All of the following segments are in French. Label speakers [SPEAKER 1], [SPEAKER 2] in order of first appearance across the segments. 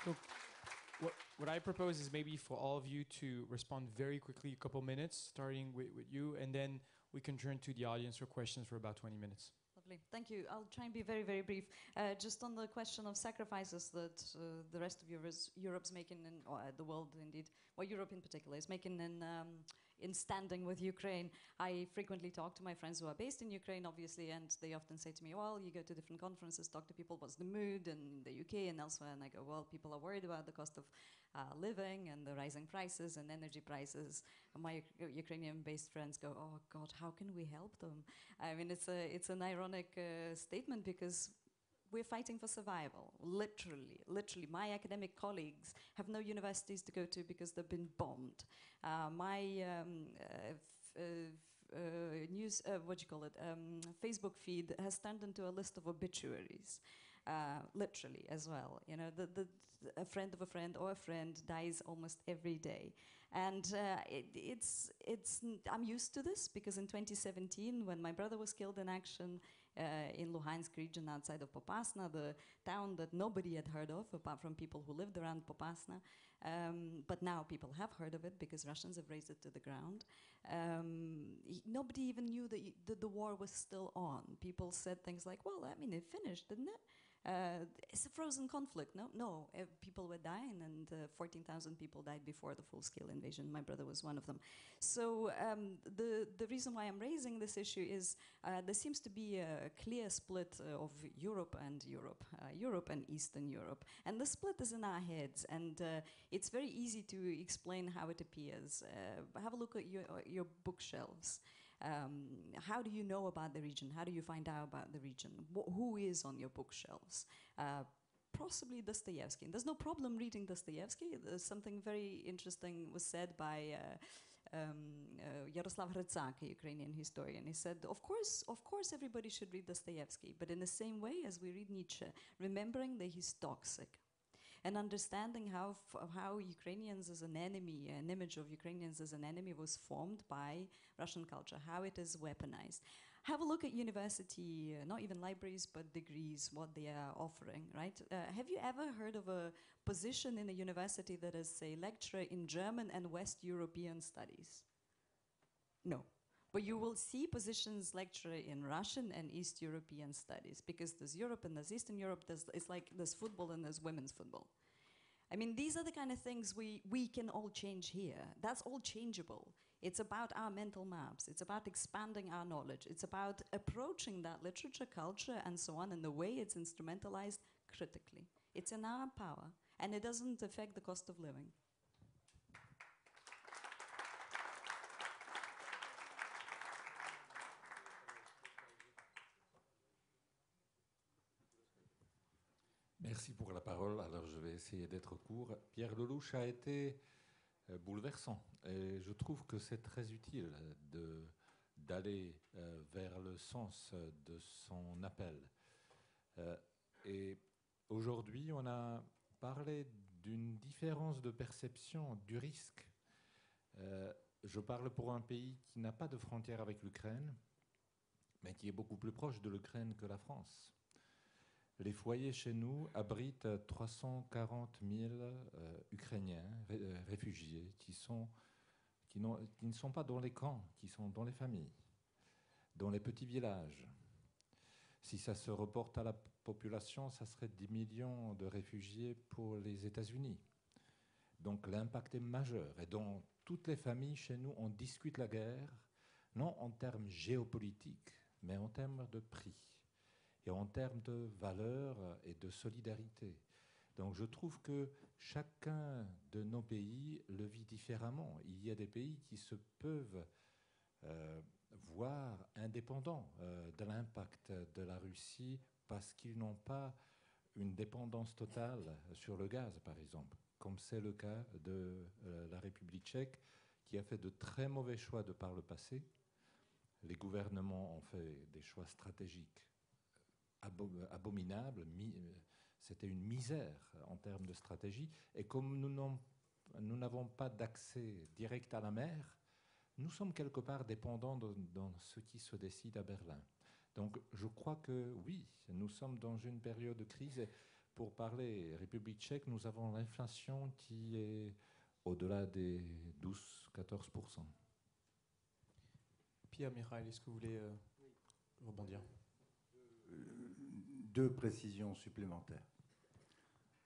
[SPEAKER 1] So what I propose is maybe for all of you to respond very quickly, a couple minutes, starting with you, and then we can turn to the audience for questions for about 20 minutes.
[SPEAKER 2] Lovely. Thank you. I'll try and be very, very brief. Just on the question of sacrifices that the rest of Europe's making, or the world indeed, well, Europe in particular, is making in standing with Ukraine. I frequently talk to my friends who are based in Ukraine, obviously, and they often say to me, well, you go to different conferences, talk to people, what's the mood in the UK and elsewhere? And I go, well, people are worried about the cost of living and the rising prices and energy prices. And my Ukrainian-based friends go, oh, God, how can we help them? I mean, it's an ironic statement because we're fighting for survival, literally. Literally, my academic colleagues have no universities to go to because they've been bombed. Facebook feed has turned into a list of obituaries. Literally as well. You know, a friend of a friend or a friend dies almost every day. And I'm used to this because in 2017, when my brother was killed in action in Luhansk region outside of Popasna, the town that nobody had heard of apart from people who lived around Popasna, but now people have heard of it because Russians have razed it to the ground. Nobody even knew that the war was still on. People said things like, well, I mean, it finished, didn't it? It's a frozen conflict. No, people were dying, and 14,000 people died before the full-scale invasion. My brother was one of them. So the reason why I'm raising this issue is there seems to be a clear split of Europe and Eastern Europe. And the split is in our heads, and it's very easy to explain how it appears. Have a look at your bookshelves. How do you know about the region? How do you find out about the region? Who is on your bookshelves? Possibly Dostoevsky. And there's no problem reading Dostoevsky. There's something very interesting was said by Yaroslav Hrycak, a Ukrainian historian. He said, of course everybody should read Dostoevsky, but in the same way as we read Nietzsche, remembering that he's toxic. And understanding how Ukrainians as an enemy, an image of Ukrainians as an enemy was formed by Russian culture, how it is weaponized. Have a look at university, not even libraries, but degrees, what they are offering, right? Have you ever heard of a position in a university that is, say, lecturer in German and West European studies? No. But you will see positions lecturer in Russian and East European studies because there's Europe and there's Eastern Europe. It's like there's football and there's women's football. I mean, these are the kind of things we can all change here. That's all changeable. It's about our mental maps. It's about expanding our knowledge. It's about approaching that literature, culture, and so on, and the way it's instrumentalized critically. It's in our power, and it doesn't affect the cost of living.
[SPEAKER 3] Merci pour la parole. Alors, je vais essayer d'être court. Pierre Lelouch a été bouleversant. Et je trouve que c'est très utile d'aller vers le sens de son appel. Et aujourd'hui, on a parlé d'une différence de perception du risque. Je parle pour un pays qui n'a pas de frontière avec l'Ukraine, mais qui est beaucoup plus proche de l'Ukraine que la France. Les foyers chez nous abritent 340 000 Ukrainiens, réfugiés, qui ne sont pas dans les camps, qui sont dans les familles, dans les petits villages. Si ça se reporte à la population, ça serait 10 millions de réfugiés pour les États-Unis. Donc l'impact est majeur. Et dans toutes les familles chez nous, on discute la guerre, non en termes géopolitiques, mais en termes de prix. Et en termes de valeurs et de solidarité. Donc je trouve que chacun de nos pays le vit différemment. Il y a des pays qui se peuvent voir indépendants de l'impact de la Russie parce qu'ils n'ont pas une dépendance totale sur le gaz, par exemple, comme c'est le cas de la République tchèque, qui a fait de très mauvais choix de par le passé. Les gouvernements ont fait des choix stratégiques abominable, c'était une misère en termes de stratégie. Et comme nous n'avons pas d'accès direct à la mer, nous sommes quelque part dépendants dans ce qui se décide à Berlin. Donc je crois que oui, nous sommes dans une période de crise. Et pour parler République tchèque, nous avons l'inflation qui est au-delà des 12-14%.
[SPEAKER 1] Pierre, Mikhail, est-ce que vous voulez rebondir?
[SPEAKER 4] Deux précisions supplémentaires.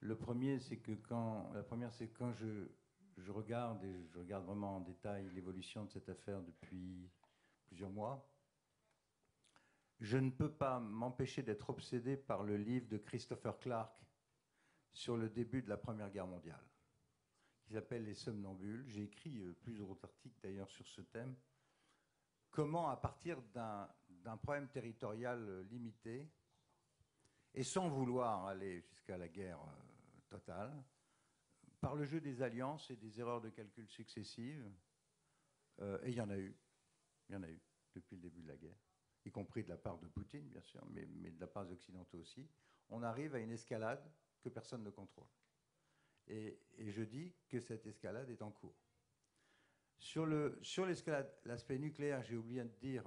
[SPEAKER 4] La première, c'est que quand je regarde, et je regarde vraiment en détail l'évolution de cette affaire depuis plusieurs mois, je ne peux pas m'empêcher d'être obsédé par le livre de Christopher Clark sur le début de la Première Guerre mondiale, qui s'appelle Les Somnambules. J'ai écrit plusieurs articles d'ailleurs sur ce thème. Comment, à partir d'un problème territorial limité, et sans vouloir aller jusqu'à la guerre totale, par le jeu des alliances et des erreurs de calcul successives, et il y en a eu depuis le début de la guerre, y compris de la part de Poutine, bien sûr, mais de la part des Occidentaux aussi, on arrive à une escalade que personne ne contrôle. Et je dis que cette escalade est en cours. Sur l'escalade, l'aspect nucléaire, j'ai oublié de dire,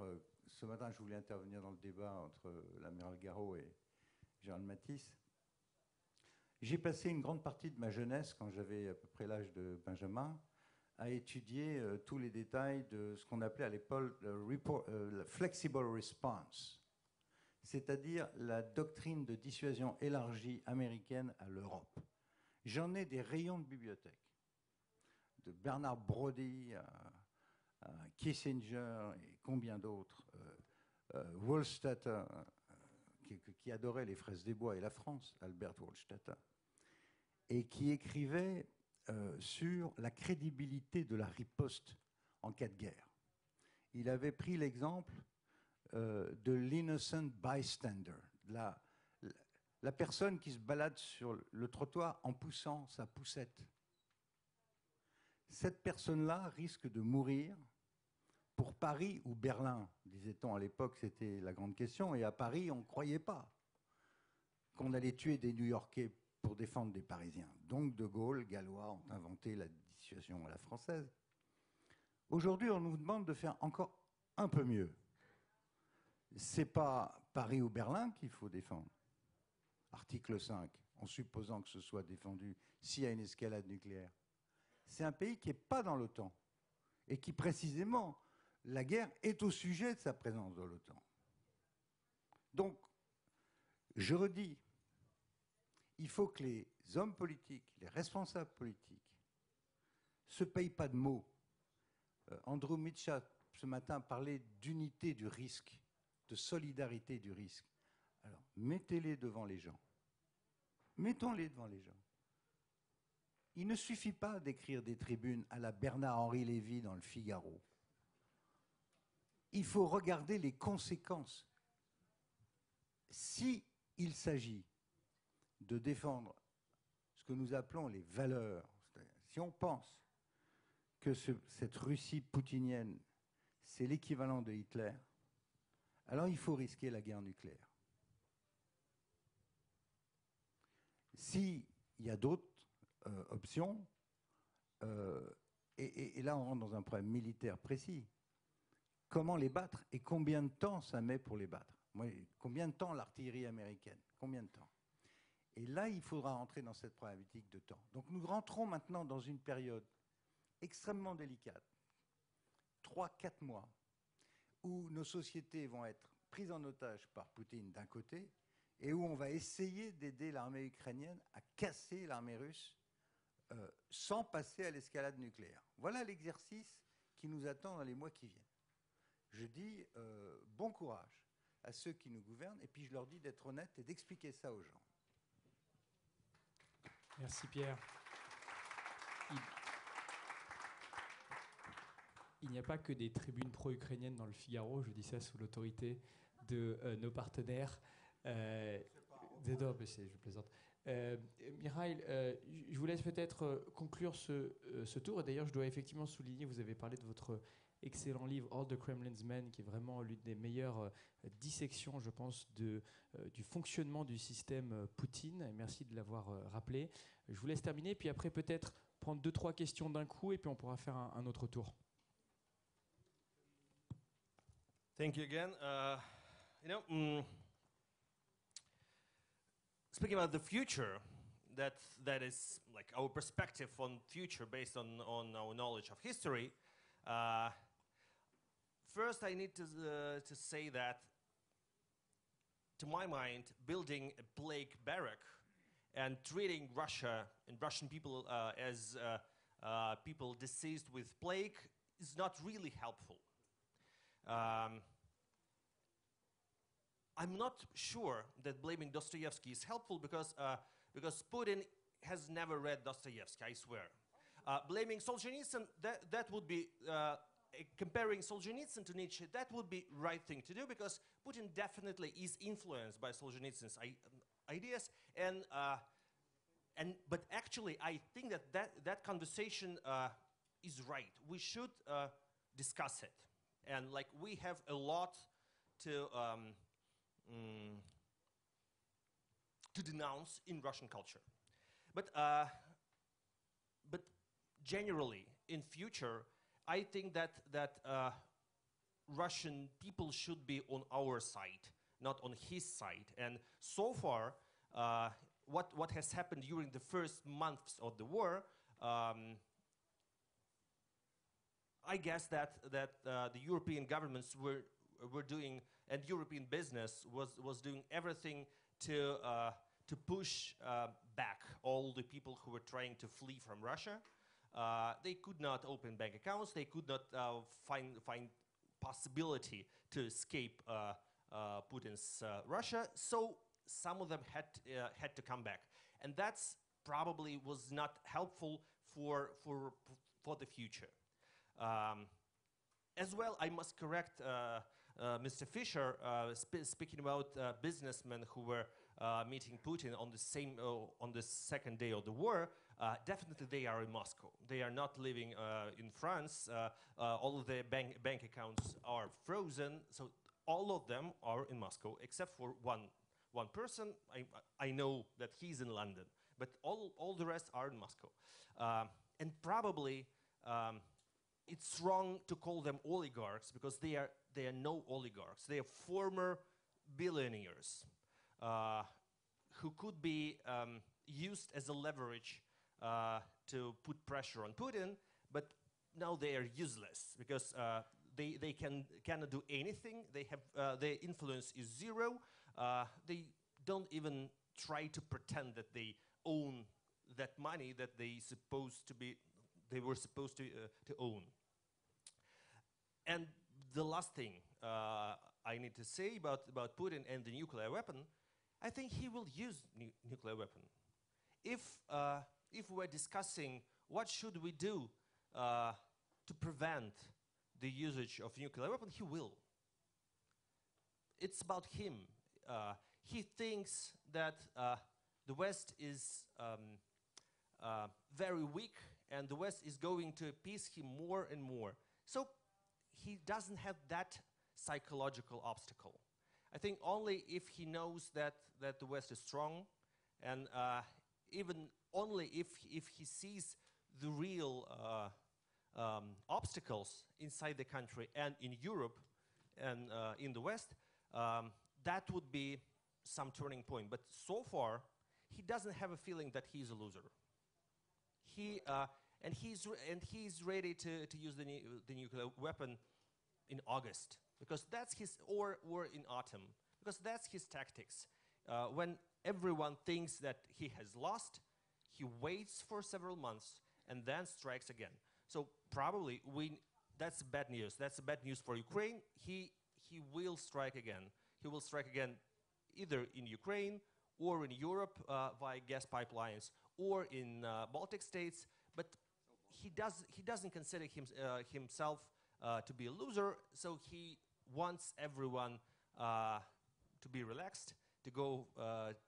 [SPEAKER 4] ce matin je voulais intervenir dans le débat entre l'amiral Garot et Gérald Matisse. J'ai passé une grande partie de ma jeunesse, quand j'avais à peu près l'âge de Benjamin, à étudier tous les détails de ce qu'on appelait à l'époque le flexible response, c'est-à-dire la doctrine de dissuasion élargie américaine à l'Europe. J'en ai des rayons de bibliothèque, de Bernard Brodie à Kissinger et combien d'autres, Wohlstetter, qui adorait les fraises des bois et la France, Albert Wohlstetter, et qui écrivait sur la crédibilité de la riposte en cas de guerre. Il avait pris l'exemple de l'innocent bystander, la personne qui se balade sur le trottoir en poussant sa poussette. Cette personne-là risque de mourir pour Paris ou Berlin, disait-on à l'époque, c'était la grande question, et à Paris, on ne croyait pas qu'on allait tuer des New-Yorkais pour défendre des Parisiens. Donc De Gaulle, Gallois ont inventé la dissuasion à la française. Aujourd'hui, on nous demande de faire encore un peu mieux. Ce n'est pas Paris ou Berlin qu'il faut défendre. Article 5, en supposant que ce soit défendu s'il y a une escalade nucléaire. C'est un pays qui n'est pas dans l'OTAN et qui, précisément, la guerre est au sujet de sa présence dans l'OTAN. Donc, je redis, il faut que les hommes politiques, les responsables politiques, ne se payent pas de mots. Andrew Mitchell, ce matin, parlait d'unité du risque, de solidarité du risque. Alors, mettez-les devant les gens. Mettons-les devant les gens. Il ne suffit pas d'écrire des tribunes à la Bernard-Henri Lévy dans le Figaro. Il faut regarder les conséquences. Si il s'agit de défendre ce que nous appelons les valeurs, si on pense que cette Russie poutinienne, c'est l'équivalent de Hitler, alors il faut risquer la guerre nucléaire. S'il y a d'autres options, et là on rentre dans un problème militaire précis, comment les battre et combien de temps ça met pour les battre? Combien de temps l'artillerie américaine? Combien de temps? Et là, il faudra entrer dans cette problématique de temps. Donc nous rentrons maintenant dans une période extrêmement délicate, 3-4 mois, où nos sociétés vont être prises en otage par Poutine d'un côté, et où on va essayer d'aider l'armée ukrainienne à casser l'armée russe sans passer à l'escalade nucléaire. Voilà l'exercice qui nous attend dans les mois qui viennent. Je dis bon courage à ceux qui nous gouvernent, et puis je leur dis d'être honnêtes et d'expliquer ça aux gens.
[SPEAKER 1] Merci Pierre. Il n'y a pas que des tribunes pro-ukrainiennes dans le Figaro, je dis ça sous l'autorité de nos partenaires. Je plaisante. Mikhail, je vous laisse peut-être conclure ce tour. Et d'ailleurs, je dois effectivement souligner, vous avez parlé de votre excellent livre All the Kremlin's Men, qui est vraiment l'une des meilleures dissections, je pense, du fonctionnement du système Poutine. Et merci de l'avoir rappelé. Je vous laisse terminer, puis après peut-être prendre 2-3 questions d'un coup, et puis on pourra faire un autre tour.
[SPEAKER 5] Thank you again. speaking about the future, that is like our perspective on future based on our knowledge of history. First, I need to say that, to my mind, building a plague barrack and treating Russia and Russian people as people deceased with plague is not really helpful. I'm not sure that blaming Dostoevsky is helpful because Putin has never read Dostoevsky, I swear. Blaming Solzhenitsyn, that would be, comparing Solzhenitsyn to Nietzsche, that would be right thing to do, because Putin definitely is influenced by Solzhenitsyn's ideas, but actually I think that conversation is right. We should discuss it, and like we have a lot to denounce in Russian culture, but generally in future, I think that Russian people should be on our side, not on his side. And so far, what has happened during the first months of the war, I guess that the European governments were doing, and European business was doing everything to push back all the people who were trying to flee from Russia. They could not open bank accounts. They could not find possibility to escape Putin's Russia. So some of them had to come back, and that's probably was not helpful for the future. As well, I must correct Mr. Fischer, speaking about businessmen who were meeting Putin on the second day of the war. Definitely, they are in Moscow. They are not living in France. All of their bank accounts are frozen, so all of them are in Moscow, except for one person. I know that he's in London, but all the rest are in Moscow. And probably it's wrong to call them oligarchs, because they are no oligarchs. They are former billionaires who could be used as a leverage to put pressure on Putin, but now they are useless because they cannot do anything. They have their influence is zero. They don't even try to pretend that they own that money that they were supposed to own. And the last thing I need to say about Putin and the nuclear weapon, I think he will use nuclear weapon. If we're discussing what should we do to prevent the usage of nuclear weapon, he will. It's about him. He thinks that the West is very weak, and the West is going to appease him more and more. So he doesn't have that psychological obstacle. I think only if he knows that the West is strong, and even only if he sees the real obstacles inside the country and in Europe and in the West, that would be some turning point. But so far, he doesn't have a feeling that he's a loser. He's ready to use the nuclear weapon in August, because that's his, or in autumn, because that's his tactics. When everyone thinks that he has lost, he waits for several months and then strikes again. So probably that's bad news. That's bad news for Ukraine. He will strike again. He will strike again either in Ukraine or in Europe via gas pipelines, or in Baltic states. But he doesn't consider himself to be a loser. So he wants everyone to be relaxed, to go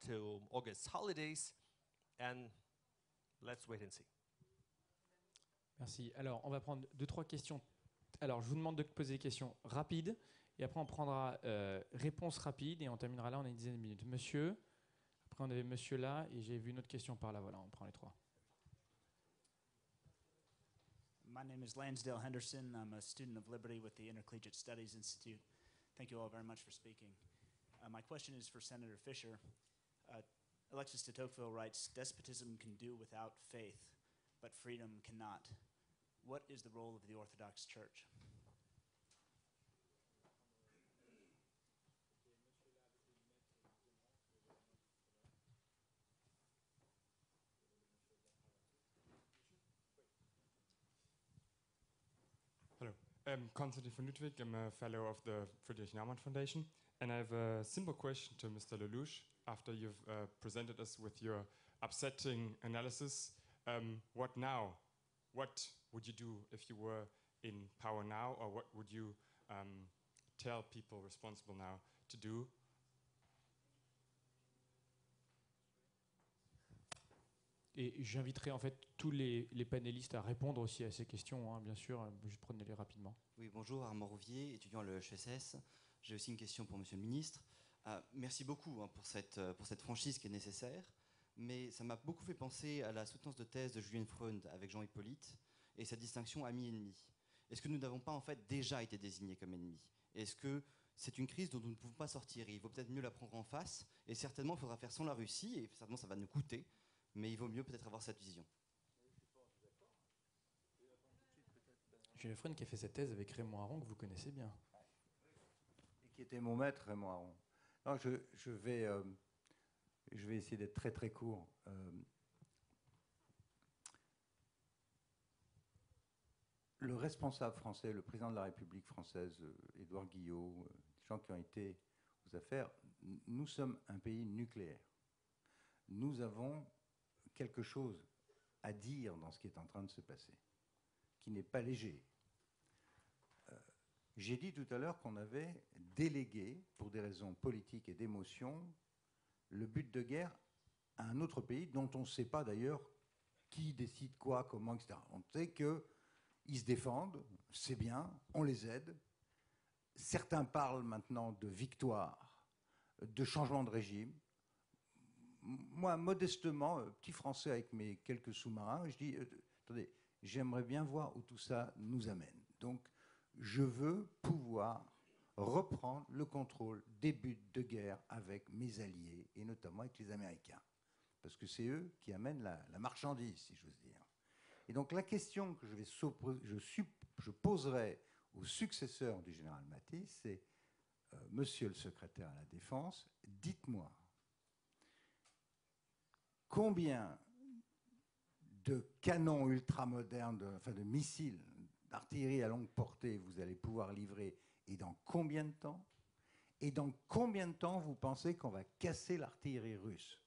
[SPEAKER 5] to August holidays, and let's wait and see.
[SPEAKER 1] Merci. Alors, on va prendre 2-3 questions. Alors, je vous demande de poser des questions rapides, et après on prendra réponse rapide, et on terminera là, on a une dizaine de minutes. Monsieur, après on avait monsieur là, et j'ai vu une autre question par là. Voilà, on prend les 3.
[SPEAKER 6] My name is Lansdale Henderson. I'm a student of Liberty with the Intercollegiate Studies Institute. Thank you all very much for speaking. My question is for Senator Fischer. Alexis de Tocqueville writes, "Despotism can do without faith, but freedom cannot." What is the role of the Orthodox Church?
[SPEAKER 7] Hello, I'm Konstantin von Ludwig. I'm a fellow of the Friedrich Naumann Foundation. And I have a simple question to Mr. Lelouch. After you've presented us with your upsetting analysis, what now? What would you do if you were in power now? Or what would you tell people responsible now to do?
[SPEAKER 1] Et j'inviterai en fait tous les panélistes à répondre aussi à ces questions, hein, bien sûr. Juste prenez-les rapidement.
[SPEAKER 8] Oui, bonjour, Armand Rouvier, étudiant à l'EHSS. J'ai aussi une question pour Monsieur le Ministre. Merci beaucoup pour cette franchise qui est nécessaire, mais ça m'a beaucoup fait penser à la soutenance de thèse de Julien Freund avec Jean Hippolyte et sa distinction ami-ennemi. Est-ce que nous n'avons pas en fait déjà été désignés comme ennemis? Est-ce que c'est une crise dont nous ne pouvons pas sortir et il vaut peut-être mieux la prendre en face, et certainement il faudra faire sans la Russie, et certainement ça va nous coûter, mais il vaut mieux peut-être avoir cette vision.
[SPEAKER 1] Julien Freund qui a fait cette thèse avec Raymond Aron, que vous connaissez bien.
[SPEAKER 4] Et qui était mon maître, Raymond Aron. Non, je vais essayer d'être très très court. Le responsable français, le président de la République française, Édouard Guillot, les gens qui ont été aux affaires, nous sommes un pays nucléaire. Nous avons quelque chose à dire dans ce qui est en train de se passer, qui n'est pas léger. J'ai dit tout à l'heure qu'on avait délégué, pour des raisons politiques et d'émotion, le but de guerre à un autre pays dont on ne sait pas d'ailleurs qui décide quoi, comment, etc. On sait qu'ils se défendent, c'est bien, on les aide. Certains parlent maintenant de victoire, de changement de régime. Moi, modestement, petit Français avec mes quelques sous-marins, je dis, attendez, j'aimerais bien voir où tout ça nous amène. Donc, je veux pouvoir reprendre le contrôle des buts de guerre avec mes alliés, et notamment avec les Américains. Parce que c'est eux qui amènent la marchandise, si j'ose dire. Et donc, la question que je poserai au successeur du général Matisse, c'est, Monsieur le secrétaire à la Défense, dites-moi, combien de canons ultramodernes, de missiles, d'artillerie à longue portée vous allez pouvoir livrer, et dans combien de temps? Et dans combien de temps vous pensez qu'on va casser l'artillerie russe?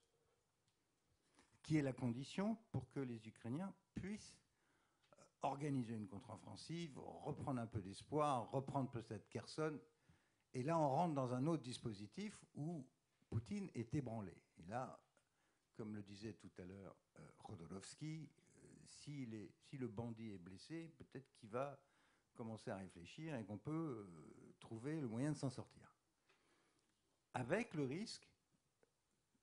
[SPEAKER 4] Qui est la condition pour que les Ukrainiens puissent organiser une contre-offensive, reprendre un peu d'espoir, reprendre peut-être Kherson. Et là, on rentre dans un autre dispositif où Poutine est ébranlé. Et là, comme le disait tout à l'heure Rodolovsky, si le bandit est blessé, peut-être qu'il va commencer à réfléchir et qu'on peut trouver le moyen de s'en sortir. Avec le risque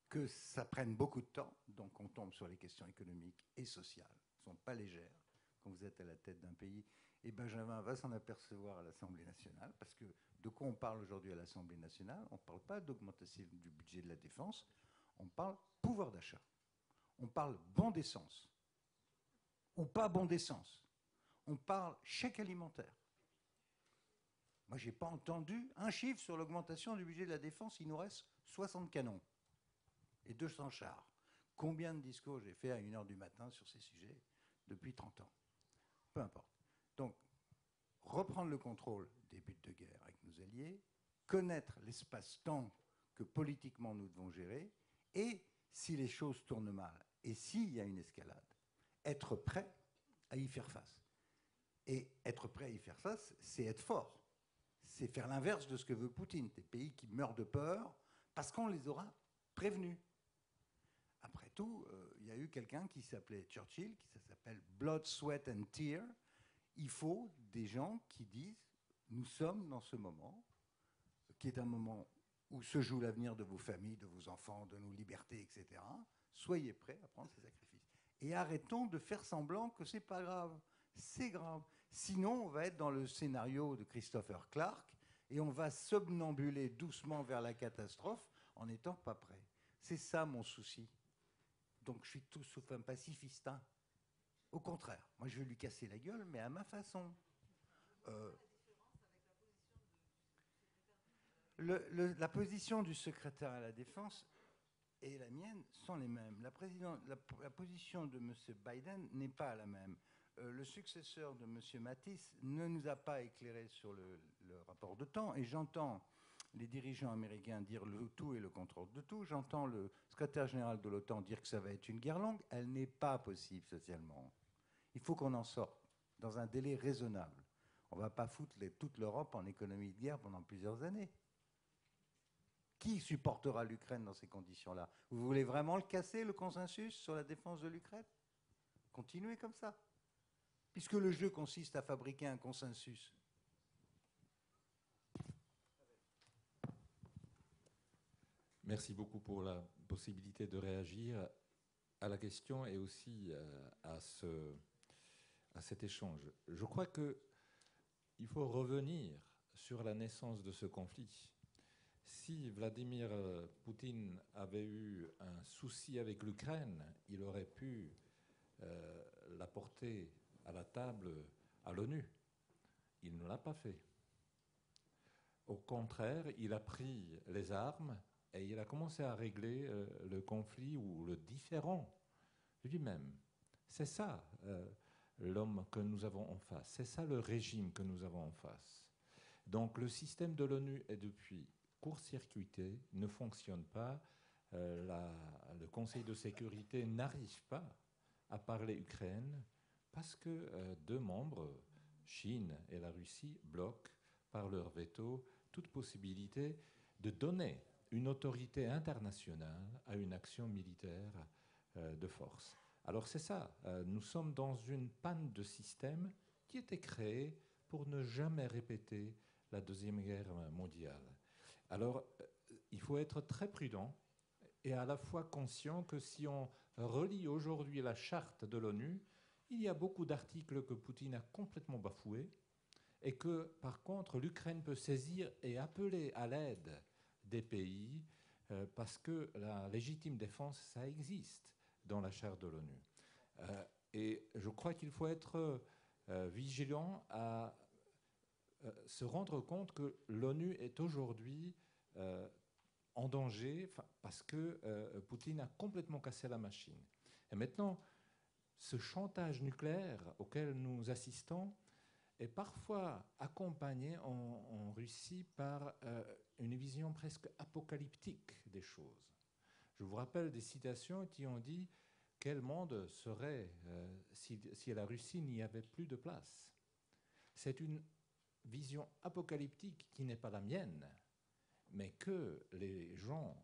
[SPEAKER 4] que ça prenne beaucoup de temps, donc on tombe sur les questions économiques et sociales, qui ne sont pas légères quand vous êtes à la tête d'un pays. Et Benjamin va s'en apercevoir à l'Assemblée nationale, parce que de quoi on parle aujourd'hui à l'Assemblée nationale? On ne parle pas d'augmentation du budget de la défense, on parle pouvoir d'achat. On parle bon d'essence, ou pas bon d'essence. On parle chèque alimentaire. Moi, je n'ai pas entendu un chiffre sur l'augmentation du budget de la défense. Il nous reste 60 canons et 200 chars. Combien de discours j'ai fait à 1h du matin sur ces sujets depuis 30 ans? Peu importe. Donc, reprendre le contrôle des buts de guerre avec nos alliés, connaître l'espace-temps que politiquement nous devons gérer, et si les choses tournent mal, et s'il y a une escalade, être prêt à y faire face. Et être prêt à y faire face, c'est être fort. C'est faire l'inverse de ce que veut Poutine, des pays qui meurent de peur parce qu'on les aura prévenus. Après tout, il y a eu quelqu'un qui s'appelait Churchill, qui s'appelle Blood, Sweat and Tears. Il faut des gens qui disent, nous sommes dans ce moment, qui est un moment où se joue l'avenir de vos familles, de vos enfants, de nos libertés, etc. Soyez prêts à prendre ces sacrifices. Et arrêtons de faire semblant que ce n'est pas grave. C'est grave. Sinon, on va être dans le scénario de Christopher Clark et on va somnambuler doucement vers la catastrophe en n'étant pas prêt. C'est ça mon souci. Donc je suis tout sauf un pacifiste. Hein. Au contraire, moi je vais lui casser la gueule, mais à ma façon. La position du secrétaire à la Défense et la mienne sont les mêmes. La position de M. Biden n'est pas la même. Le successeur de M. Mattis ne nous a pas éclairé sur le rapport de temps, et j'entends les dirigeants américains dire le tout et le contrôle de tout. J'entends le secrétaire général de l'OTAN dire que ça va être une guerre longue. Elle n'est pas possible socialement. Il faut qu'on en sorte dans un délai raisonnable. On ne va pas foutre toute l'Europe en économie de guerre pendant plusieurs années. Qui supportera l'Ukraine dans ces conditions-là? Vous voulez vraiment le casser, le consensus sur la défense de l'Ukraine? Continuez comme ça. Puisque le jeu consiste à fabriquer un consensus.
[SPEAKER 3] Merci beaucoup pour la possibilité de réagir à la question et aussi à cet échange. Je crois qu'il faut revenir sur la naissance de ce conflit. Si Vladimir Poutine avait eu un souci avec l'Ukraine, il aurait pu la porter à la table à l'ONU. Il ne l'a pas fait. Au contraire, il a pris les armes et il a commencé à régler le conflit ou le différend lui-même. C'est ça l'homme que nous avons en face. C'est ça le régime que nous avons en face. Donc le système de l'ONU est depuis court-circuité, ne fonctionne pas. Le Conseil de sécurité n'arrive pas à parler Ukraine parce que deux membres, Chine et la Russie, bloquent par leur veto toute possibilité de donner une autorité internationale à une action militaire de force. Alors c'est ça, nous sommes dans une panne de système qui était créée pour ne jamais répéter la Deuxième Guerre mondiale. Alors il faut être très prudent et à la fois conscient que si on relit aujourd'hui la charte de l'ONU, il y a beaucoup d'articles que Poutine a complètement bafoués et que, par contre, l'Ukraine peut saisir et appeler à l'aide des pays parce que la légitime défense, ça existe dans la charte de l'ONU. Et je crois qu'il faut être vigilant à se rendre compte que l'ONU est aujourd'hui en danger parce que Poutine a complètement cassé la machine. Et maintenant, ce chantage nucléaire auquel nous assistons est parfois accompagné en Russie par une vision presque apocalyptique des choses. Je vous rappelle des citations qui ont dit « Quel monde serait si la Russie n'y avait plus de place ?» C'est une vision apocalyptique qui n'est pas la mienne, mais que les gens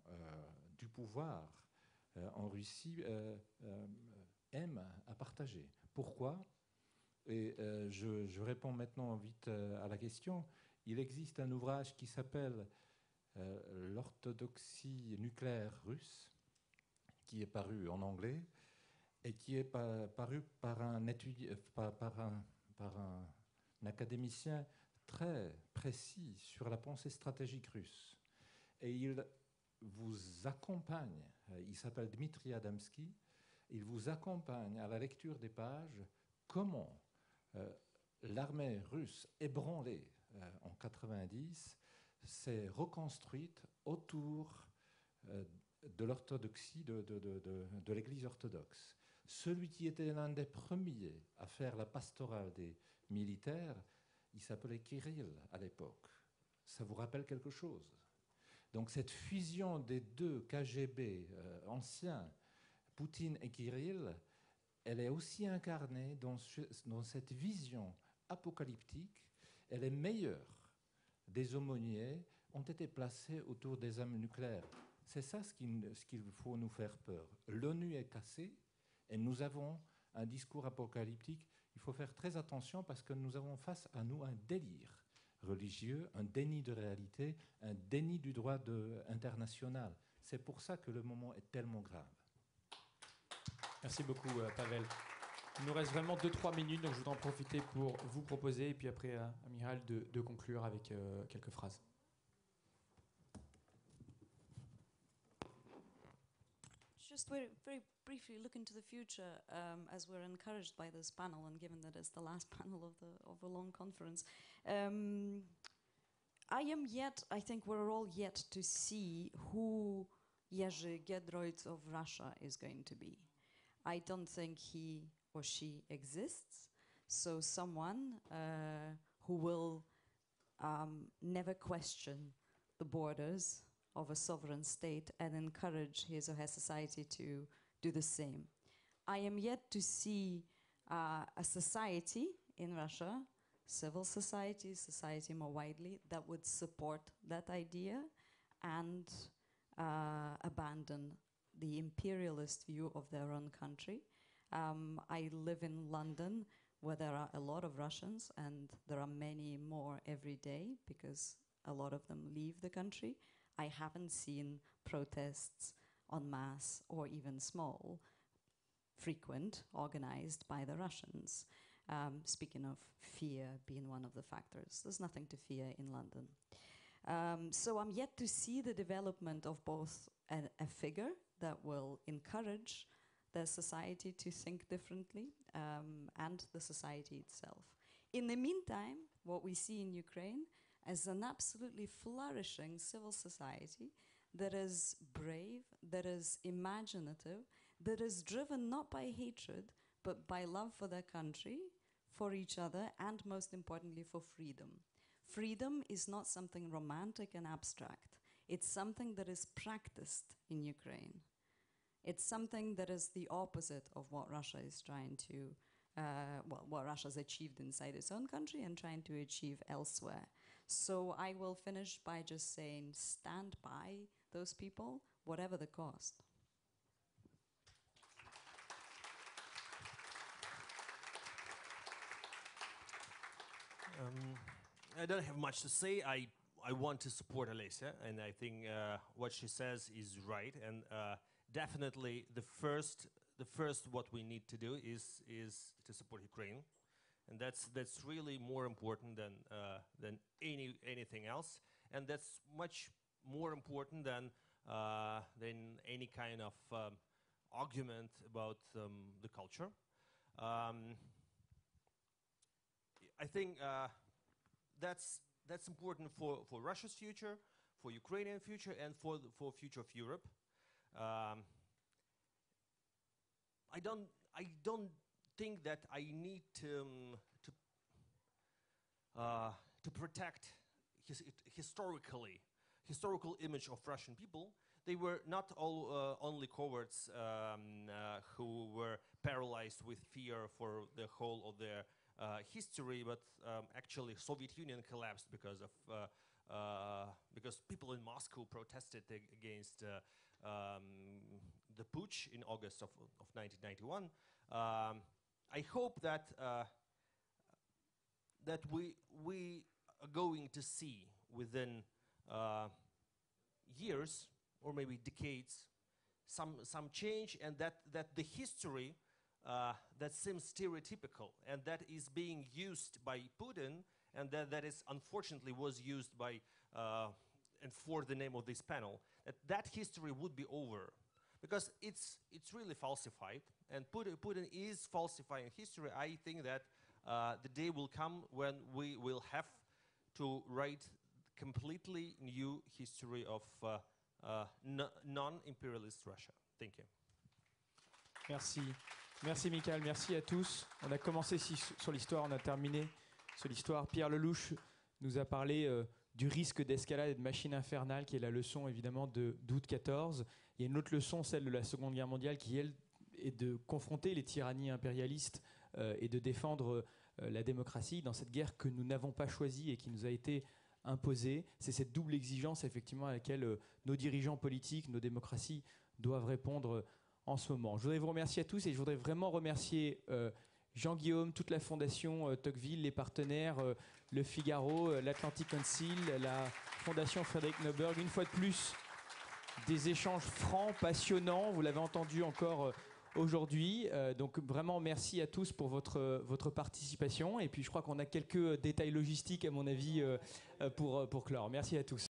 [SPEAKER 3] du pouvoir en Russie aiment à partager. Pourquoi ? Et je réponds maintenant vite à la question. Il existe un ouvrage qui s'appelle L'orthodoxie nucléaire russe, qui est paru en anglais et qui est paru par un académicien très précis sur la pensée stratégique russe. Et il vous accompagne, il s'appelle Dmitri Adamski, il vous accompagne à la lecture des pages comment l'armée russe ébranlée en 90 s'est reconstruite autour de l'orthodoxie de l'Église orthodoxe. Celui qui était l'un des premiers à faire la pastorale des militaires, il s'appelait Kirill à l'époque. Ça vous rappelle quelque chose? Donc cette fusion des deux KGB anciens, Poutine et Kirill, elle est aussi incarnée dans cette vision apocalyptique. Elle est meilleure. Des aumôniers ont été placés autour des armes nucléaires. C'est ça ce qu'il faut nous faire peur. L'ONU est cassée et nous avons un discours apocalyptique. Il faut faire très attention parce que nous avons face à nous un délire religieux, un déni de réalité, un déni du droit international. C'est pour ça que le moment est tellement grave.
[SPEAKER 1] Merci beaucoup, Pavel. Il nous reste vraiment 2-3 minutes, donc je voudrais en profiter pour vous proposer, et puis après, Amiral, de conclure avec quelques phrases.
[SPEAKER 2] very briefly look into the future, as we're encouraged by this panel, and given that it's the last panel of a long conference. I think we're all yet to see who Jerzy Giedroyc of Russia is going to be. I don't think he or she exists, so someone who will never question the borders of a sovereign state and encourage his or her society to do the same. I am yet to see a society in Russia, civil society, society more widely, that would support that idea and abandon the imperialist view of their own country. I live in London, where there are a lot of Russians, and there are many more every day because a lot of them leave the country. I haven't seen protests en masse or even small, frequent, organized by the Russians. Speaking of fear being one of the factors, there's nothing to fear in London. So I'm yet to see the development of both a figure that will encourage the society to think differently and the society itself. In the meantime, what we see in Ukraine is an absolutely flourishing civil society that is brave, that is imaginative, that is driven not by hatred, but by love for their country, for each other, and most importantly, for freedom. Freedom is not something romantic and abstract. It's something that is practiced in Ukraine. It's something that is the opposite of what Russia is trying to, what Russia's achieved inside its own country and trying to achieve elsewhere. So I will finish by just saying, stand by those people, whatever the cost.
[SPEAKER 5] I don't have much to say. I want to support Olesya, and I think what she says is right. And definitely, the first what we need to do is to support Ukraine, and that's really more important than anything else, and that's much more important than any kind of argument about the culture. I think that's important for Russia's future, for Ukrainian future, and for future of Europe. I don't think that I need to protect historical image of Russian people. They were not all only cowards who were paralyzed with fear for the whole of their history, but actually Soviet Union collapsed because people in Moscow protested against the putsch in August of 1991. I hope that we are going to see within years or maybe decades some change, and that the history that seems stereotypical and that is being used by Putin, and that is unfortunately was used by and for the name of this panel, that history would be over, because it's really falsified, and Putin is falsifying history. I think that the day will come when we will have to write completely new history of non-imperialist Russia. Thank you.
[SPEAKER 1] Merci. Merci Michael, merci à tous. On a commencé sur l'histoire, on a terminé sur l'histoire. Pierre Lelouch nous a parlé du risque d'escalade et de machine infernale, qui est la leçon évidemment d'août 14. Il y a une autre leçon, celle de la Seconde Guerre mondiale, qui elle est de confronter les tyrannies impérialistes et de défendre la démocratie dans cette guerre que nous n'avons pas choisie et qui nous a été imposée. C'est cette double exigence effectivement à laquelle nos dirigeants politiques, nos démocraties doivent répondre en ce moment. Je voudrais vous remercier à tous, et je voudrais vraiment remercier Jean-Guillaume, toute la fondation Tocqueville, les partenaires, Le Figaro, l'Atlantic Council, la fondation Frédéric Neuberg. Une fois de plus, des échanges francs, passionnants, vous l'avez entendu encore aujourd'hui. Donc vraiment merci à tous pour votre participation, et puis je crois qu'on a quelques détails logistiques à mon avis pour clore. Merci à tous.